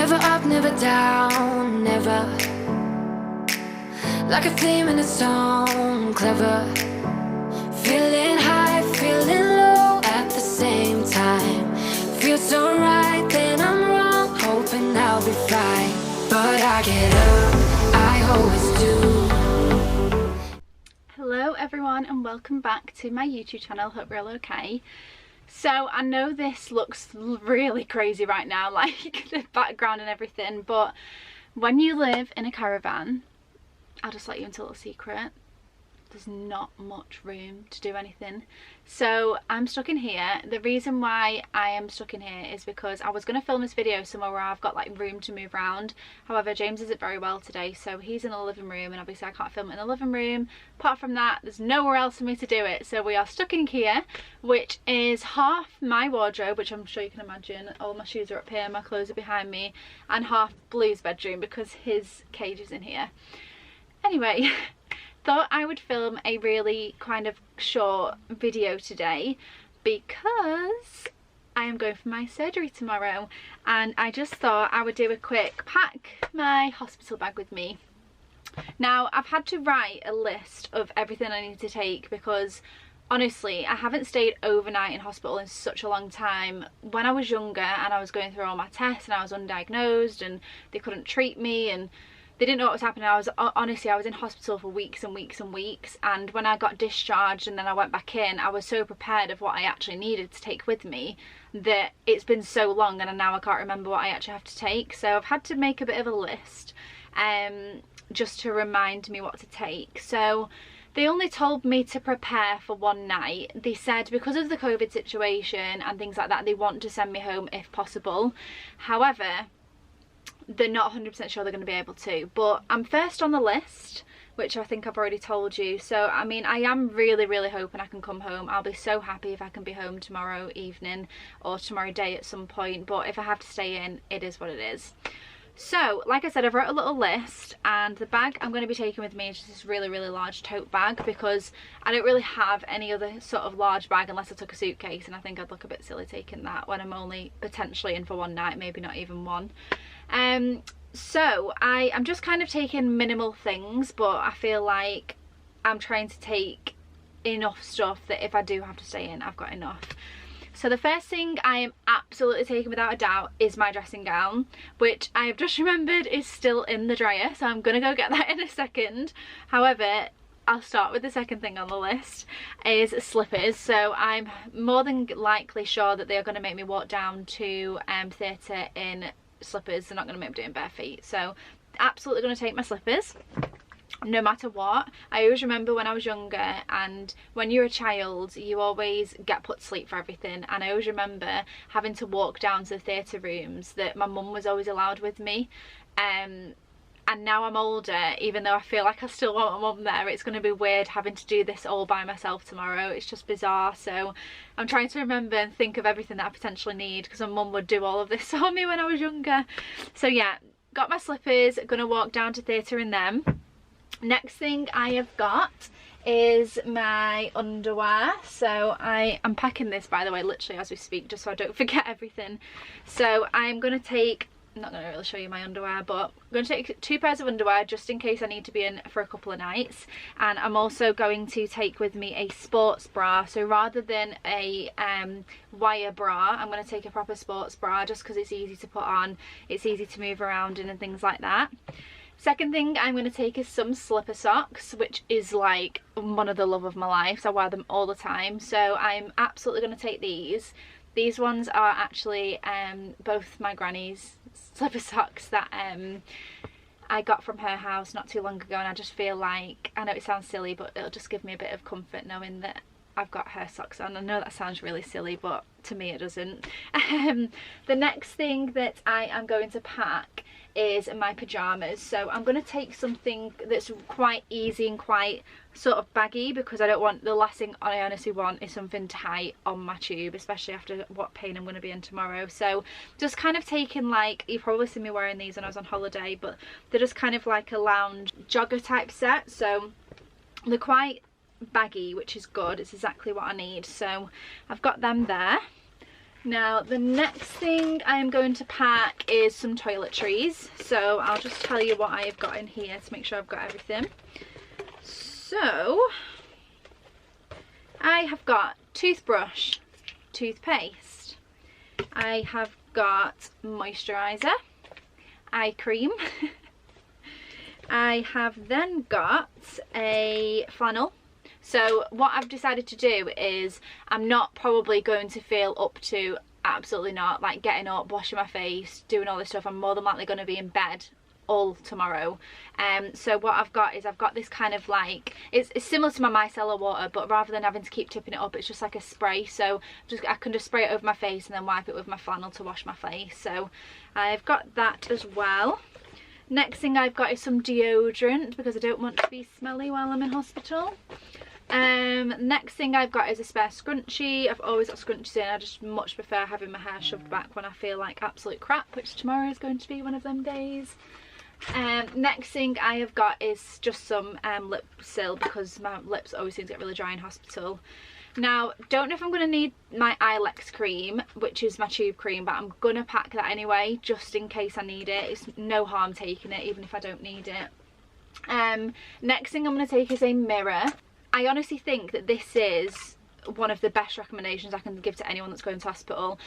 Never up, never down, never. Like a theme in a song, clever. Feeling high, feeling low at the same time. Feels so right, then I'm wrong, hoping I'll be fine. But I get up, I always do. Hello everyone and welcome back to my YouTube channel. Hope you're all okay. So I know this looks really crazy right now, like the background and everything, but when you live in a caravan, I'll just let you into a little secret, there's not much room to do anything. So I'm stuck in here. The reason why I am stuck in here is because I was going to film this video somewhere where I've got like room to move around. However, James isn't very well today, so he's in the living room, and obviously I can't film it in the living room. Apart from that, there's nowhere else for me to do it, so we are stuck in here, which is half my wardrobe, which I'm sure you can imagine. All my shoes are up here, my clothes are behind me, and half Blue's bedroom because his cage is in here. Anyway, thought I would film a really kind of short video today because I am going for my surgery tomorrow, and I just thought I would do a quick pack my hospital bag with me. Now, I've had to write a list of everything I need to take because honestly I haven't stayed overnight in hospital in such a long time. When I was younger and I was going through all my tests and I was undiagnosed and they couldn't treat me and they didn't know what was happening, I was in hospital for weeks and weeks and weeks, and when I got discharged and then I went back in, I was so prepared of what I actually needed to take with me that it's been so long and now I can't remember what I actually have to take. So I've had to make a bit of a list just to remind me what to take. So they only told me to prepare for one night. They said because of the COVID situation and things like that, they want to send me home if possible. However, they're not 100% sure they're going to be able to, but I'm first on the list, which I think I've already told you. So I mean, I am really hoping I can come home. I'll be so happy if I can be home tomorrow evening or tomorrow day at some point, but if I have to stay in, it is what it is. So like I said, I've wrote a little list, and the bag I'm going to be taking with me is just this really large tote bag because I don't really have any other sort of large bag unless I took a suitcase, and I think I'd look a bit silly taking that when I'm only potentially in for one night, maybe not even one. So I'm just kind of taking minimal things, but I feel like I'm trying to take enough stuff that if I do have to stay in, I've got enough. So the first thing I am absolutely taking without a doubt is my dressing gown, which I have just remembered is still in the dryer, so I'm gonna go get that in a second. However, I'll start with the second thing on the list is slippers. So I'm more than likely sure that they are going to make me walk down to theatre in slippers. They're not going to make me do it in bare feet, so absolutely going to take my slippers no matter what. I always remember when I was younger, and when you're a child you always get put to sleep for everything, and I always remember having to walk down to the theatre rooms that my mum was always allowed with me. And now I'm older, even though I feel like I still want my mum there, it's going to be weird having to do this all by myself tomorrow. It's just bizarre. So I'm trying to remember and think of everything that I potentially need, because my mum would do all of this for me when I was younger. So yeah, got my slippers, gonna walk down to theatre in them. Next thing I have got is my underwear. So I'm packing this, by the way, literally as we speak, just so I don't forget everything. So I'm gonna take, I'm not going to really show you my underwear, but I'm going to take 2 pairs of underwear just in case I need to be in for a couple of nights. And I'm also going to take with me a sports bra. So rather than a wire bra, I'm going to take a proper sports bra just because it's easy to put on, it's easy to move around in and things like that. Second thing I'm going to take is some slipper socks, which is like one of the love of my life. So I wear them all the time. So I'm absolutely going to take these. These ones are actually both my granny's slipper socks that I got from her house not too long ago, and I just feel like, I know it sounds silly, but it'll just give me a bit of comfort knowing that I've got her socks on. I know that sounds really silly, but to me it doesn't. The next thing that I am going to pack is my pajamas. So I'm going to take something that's quite easy and quite sort of baggy, because I don't want, the last thing I honestly want is something tight on my tube, especially after what pain I'm going to be in tomorrow. So just kind of taking, like, you've probably seen me wearing these when I was on holiday, but they're just kind of like a lounge jogger type set. So they're quite baggy, which is good. It's exactly what I need. So I've got them there. Now the next thing I am going to pack is some toiletries, so I'll just tell you what I have got in here to make sure I've got everything. So I have got toothbrush, toothpaste, I have got moisturiser, eye cream, I have then got a flannel. So what I've decided to do is I'm not probably going to feel up to, absolutely not, like getting up, washing my face, doing all this stuff. I'm more than likely going to be in bed all tomorrow. So what I've got is I've got this kind of like, it's similar to my micellar water, but rather than having to keep tipping it up, it's just like a spray. So I can just spray it over my face and then wipe it with my flannel to wash my face. So I've got that as well. Next thing I've got is some deodorant because I don't want to be smelly while I'm in hospital. Next thing I've got is a spare scrunchie. I've always got scrunchies in. I just much prefer having my hair shoved back when I feel like absolute crap, which tomorrow is going to be one of them days. Next thing I have got is just some lip seal because my lips always seem to get really dry in hospital. Now, don't know if I'm going to need my Ilex cream, which is my tube cream, but I'm going to pack that anyway, just in case I need it. It's no harm taking it, even if I don't need it. Next thing I'm going to take is a mirror. I honestly think that this is one of the best recommendations I can give to anyone that's going to hospital.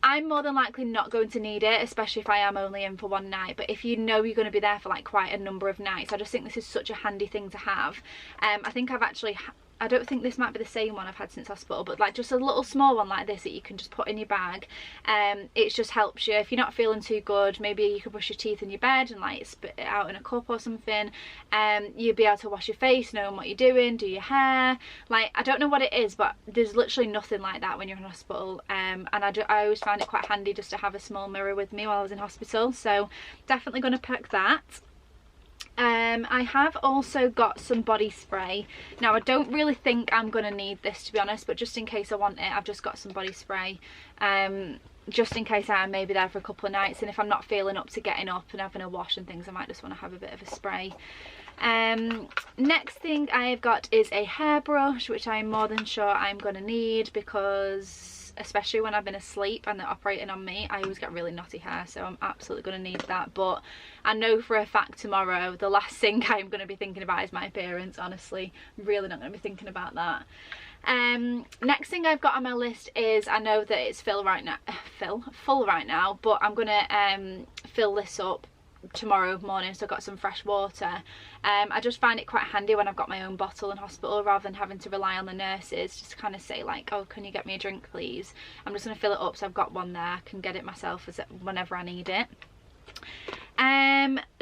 I'm more than likely not going to need it, especially if I am only in for one night, but if you know you're going to be there for like quite a number of nights, I just think this is such a handy thing to have. I think I've actually I don't think this might be the same one I've had since hospital, but like just a little small one like this that you can just put in your bag. It just helps you if you're not feeling too good. Maybe you could brush your teeth in your bed and like spit it out in a cup or something. You'll be able to wash your face knowing what you're doing, do your hair. Like, I don't know what it is, but there's literally nothing like that when you're in hospital. And I always find it quite handy just to have a small mirror with me while I was in hospital, so definitely going to pack that. I have also got some body spray. Now, I don't really think I'm going to need this, to be honest, but just in case I want it, I've just got some body spray. Just in case I may be there for a couple of nights, and if I'm not feeling up to getting up and having a wash and things, I might just want to have a bit of a spray. Next thing I've got is a hairbrush, which I'm more than sure I'm going to need because especially when I've been asleep and they're operating on me, I always get really knotty hair, so I'm absolutely going to need that. But I know for a fact tomorrow the last thing I'm going to be thinking about is my appearance. Honestly, really not going to be thinking about that. Next thing I've got on my list is, I know that it's full right now, but I'm going to fill this up tomorrow morning, so I've got some fresh water. I just find it quite handy when I've got my own bottle in hospital, rather than having to rely on the nurses just to kind of say like, oh, can you get me a drink please. I'm just going to fill it up, so I've got one there. I can get it myself whenever I need it.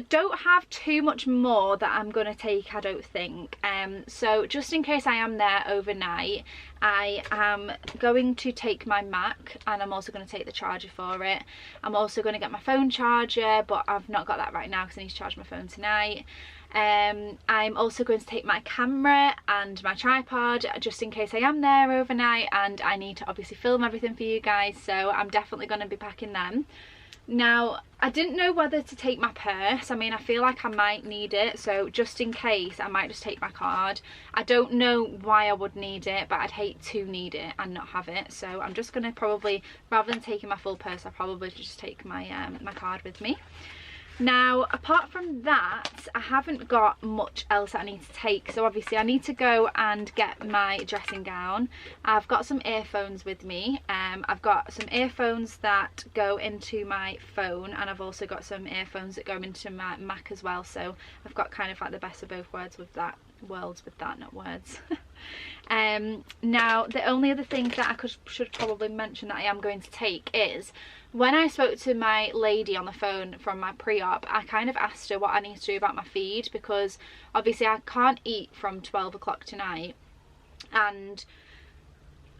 Don't have too much more that I'm going to take, I don't think. So just in case I am there overnight, I am going to take my Mac, and I'm also going to take the charger for it. I'm also going to get my phone charger, but I've not got that right now because I need to charge my phone tonight. I'm also going to take my camera and my tripod just in case I am there overnight and I need to obviously film everything for you guys, so I'm definitely going to be packing them. Now, I didn't know whether to take my purse. I mean, I feel like I might need it, so just in case I might just take my card. I don't know why I would need it, but I'd hate to need it and not have it, so I'm just going to probably, rather than taking my full purse, I'll probably just take my my card with me. Now, apart from that, I haven't got much else that I need to take. So obviously I need to go and get my dressing gown. I've got some earphones with me. I've got some earphones that go into my phone, and I've also got some earphones that go into my Mac as well. So I've got kind of like the best of both worlds with that. Not words. Now, the only other thing that I should probably mention that I am going to take is, when I spoke to my lady on the phone from my pre-op, I kind of asked her what I need to do about my feed, because obviously I can't eat from 12 o'clock tonight, and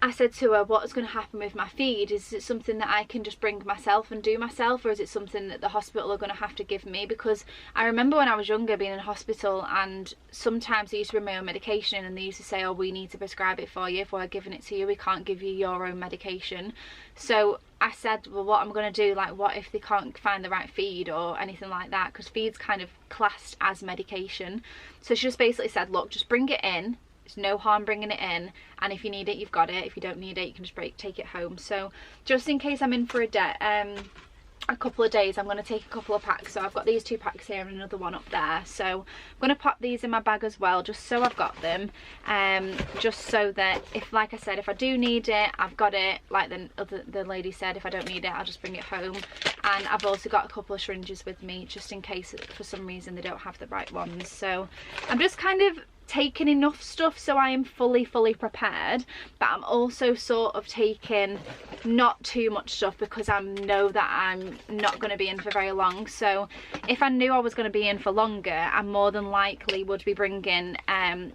I said to her, what's going to happen with my feed? Is it something that I can just bring myself and do myself, or is it something that the hospital are going to have to give me? Because I remember when I was younger being in hospital, and sometimes they used to bring my own medication and they used to say, oh, we need to prescribe it for you. If we're giving it to you, we can't give you your own medication. So I said, well, what I'm going to do, like, what if they can't find the right feed or anything like that? Because feed's kind of classed as medication. So she just basically said, look, just bring it in. It's no harm bringing it in, and if you need it, you've got it. If you don't need it, you can just take it home. So just in case I'm in for a couple of days, I'm going to take a couple of packs. So I've got these 2 packs here and another one up there, so I'm going to pop these in my bag as well, just so I've got them, just so that if, like I said, if I do need it, I've got it. Like the lady said, if I don't need it, I'll just bring it home. And I've also got a couple of syringes with me, just in case for some reason they don't have the right ones. So I'm just kind of taking enough stuff so I am fully prepared, but I'm also sort of taking not too much stuff because I know that I'm not going to be in for very long. So if I knew I was going to be in for longer, I more than likely would be bringing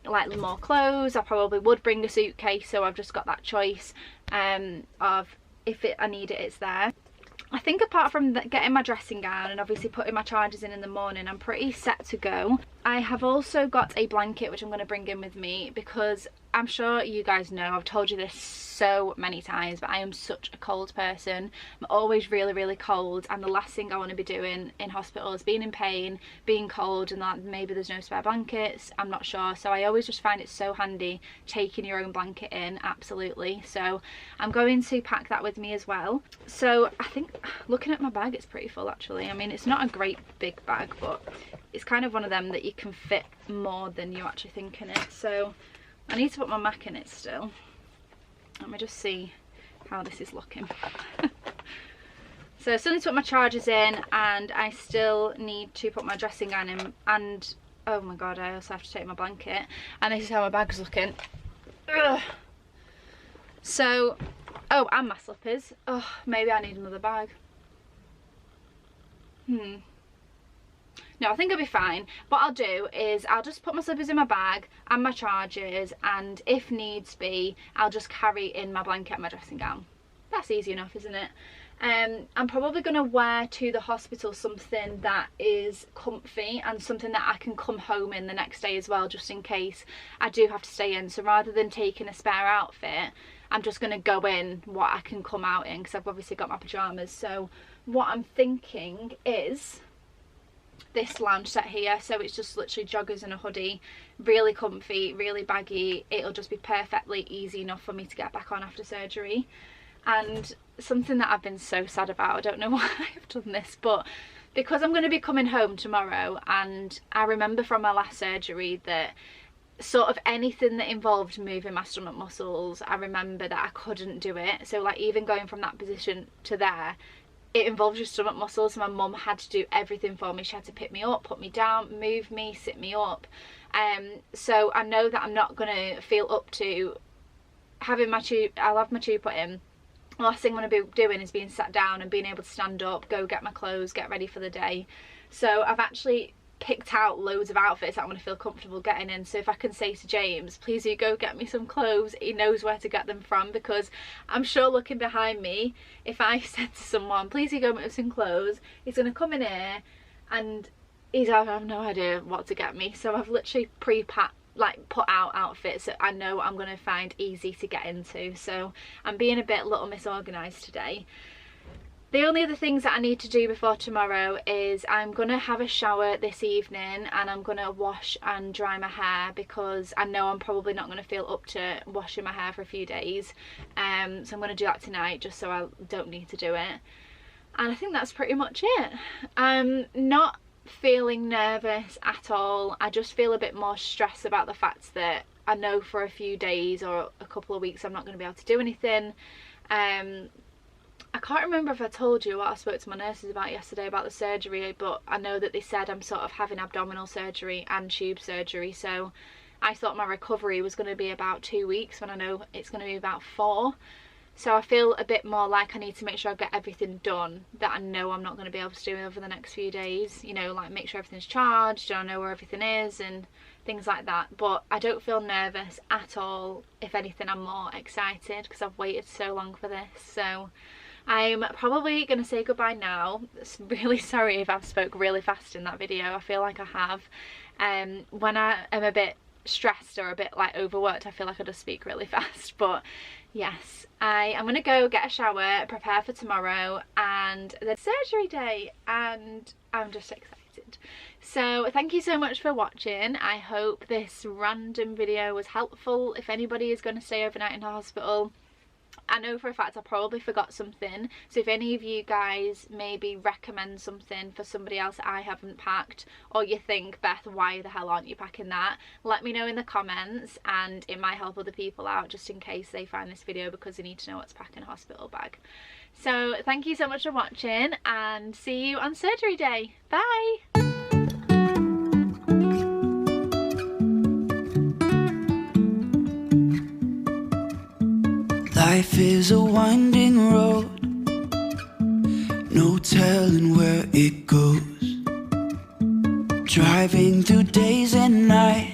like more clothes. I probably would bring a suitcase, so I've just got that choice of if I need it, it's there. I think apart from getting my dressing gown and obviously putting my chargers in the morning, I'm pretty set to go. I have also got a blanket which I'm going to bring in with me because I'm sure you guys know, I've told you this so many times, but I am such a cold person. I'm always really cold, and the last thing I want to be doing in hospital is being in pain, being cold, and that maybe there's no spare blankets, I'm not sure. So I always just find it so handy taking your own blanket in, absolutely. So I'm going to pack that with me as well. So I think, looking at my bag, it's pretty full actually. I mean, it's not a great big bag, but it's kind of one of them that you can fit more than you actually think in it. So I need to put my Mac in it still. Let me just see how this is looking. So I still need to put my chargers in, and I still need to put my dressing gown in, and oh my god, I also have to take my blanket, and this is how my bag's looking. Ugh. So, oh, and my slippers. Oh, maybe I need another bag. No, I think I'll be fine. What I'll do is I'll just put my slippers in my bag and my chargers, and if needs be, I'll just carry in my blanket and my dressing gown. That's easy enough, isn't it? I'm probably going to wear to the hospital something that is comfy and something that I can come home in the next day as well, just in case I do have to stay in. So rather than taking a spare outfit, I'm just going to go in what I can come out in, because I've obviously got my pyjamas. So what I'm thinking is this lounge set here, so it's just literally joggers and a hoodie, really comfy, really baggy. It'll just be perfectly easy enough for me to get back on after surgery. And something that I've been so sad about, I don't know why I've done this, but because I'm going to be coming home tomorrow, and I remember from my last surgery that sort of anything that involved moving my stomach muscles, I remember that I couldn't do it. So like even going from that position to there, it involves your stomach muscles. So my mum had to do everything for me. She had to pick me up, put me down, move me, sit me up. So I know that I'm not going to feel up to having my tube. I'll have my tube put in. The last thing I'm going to be doing is being sat down and being able to stand up, go get my clothes, get ready for the day. So I've actually picked out loads of outfits that I'm going to feel comfortable getting in. So if I can say to James, please do go get me some clothes, he knows where to get them from, because I'm sure looking behind me, if I said to someone, please do go get me some clothes, he's going to come in here and I have no idea what to get me. So I've literally pre-packed, like put out outfits that I know I'm going to find easy to get into. So I'm being a bit little misorganised today. The only other things that I need to do before tomorrow is I'm going to have a shower this evening, and I'm going to wash and dry my hair, because I know I'm probably not going to feel up to washing my hair for a few days. So I'm going to do that tonight, just so I don't need to do it. And I think that's pretty much it. I'm not feeling nervous at all. I just feel a bit more stressed about the fact that I know for a few days or a couple of weeks I'm not going to be able to do anything. I can't remember if I told you what I spoke to my nurses about yesterday about the surgery, but I know that they said I'm sort of having abdominal surgery and tube surgery. So I thought my recovery was going to be about 2 weeks, when I know it's going to be about 4. So I feel a bit more like I need to make sure I get everything done that I know I'm not going to be able to do over the next few days. You know, like make sure everything's charged and I know where everything is and things like that. But I don't feel nervous at all. If anything, I'm more excited because I've waited so long for this. So I'm probably going to say goodbye now. Really sorry if I've spoke really fast in that video. I feel like I have. When I am a bit stressed or a bit like overworked, I feel like I just speak really fast. But yes, I am going to go get a shower, prepare for tomorrow and the surgery day, and I'm just excited. that. So thank you so much for watching. I hope this random video was helpful if anybody is going to stay overnight in the hospital. I know for a fact I probably forgot something, so if any of you guys maybe recommend something for somebody else that I haven't packed, or you think, Beth, why the hell aren't you packing that, let me know in the comments, and it might help other people out just in case they find this video because they need to know what to pack in a hospital bag. So thank you so much for watching, and see you on surgery day. Bye! Life is a winding road, no telling where it goes. Driving through days and nights,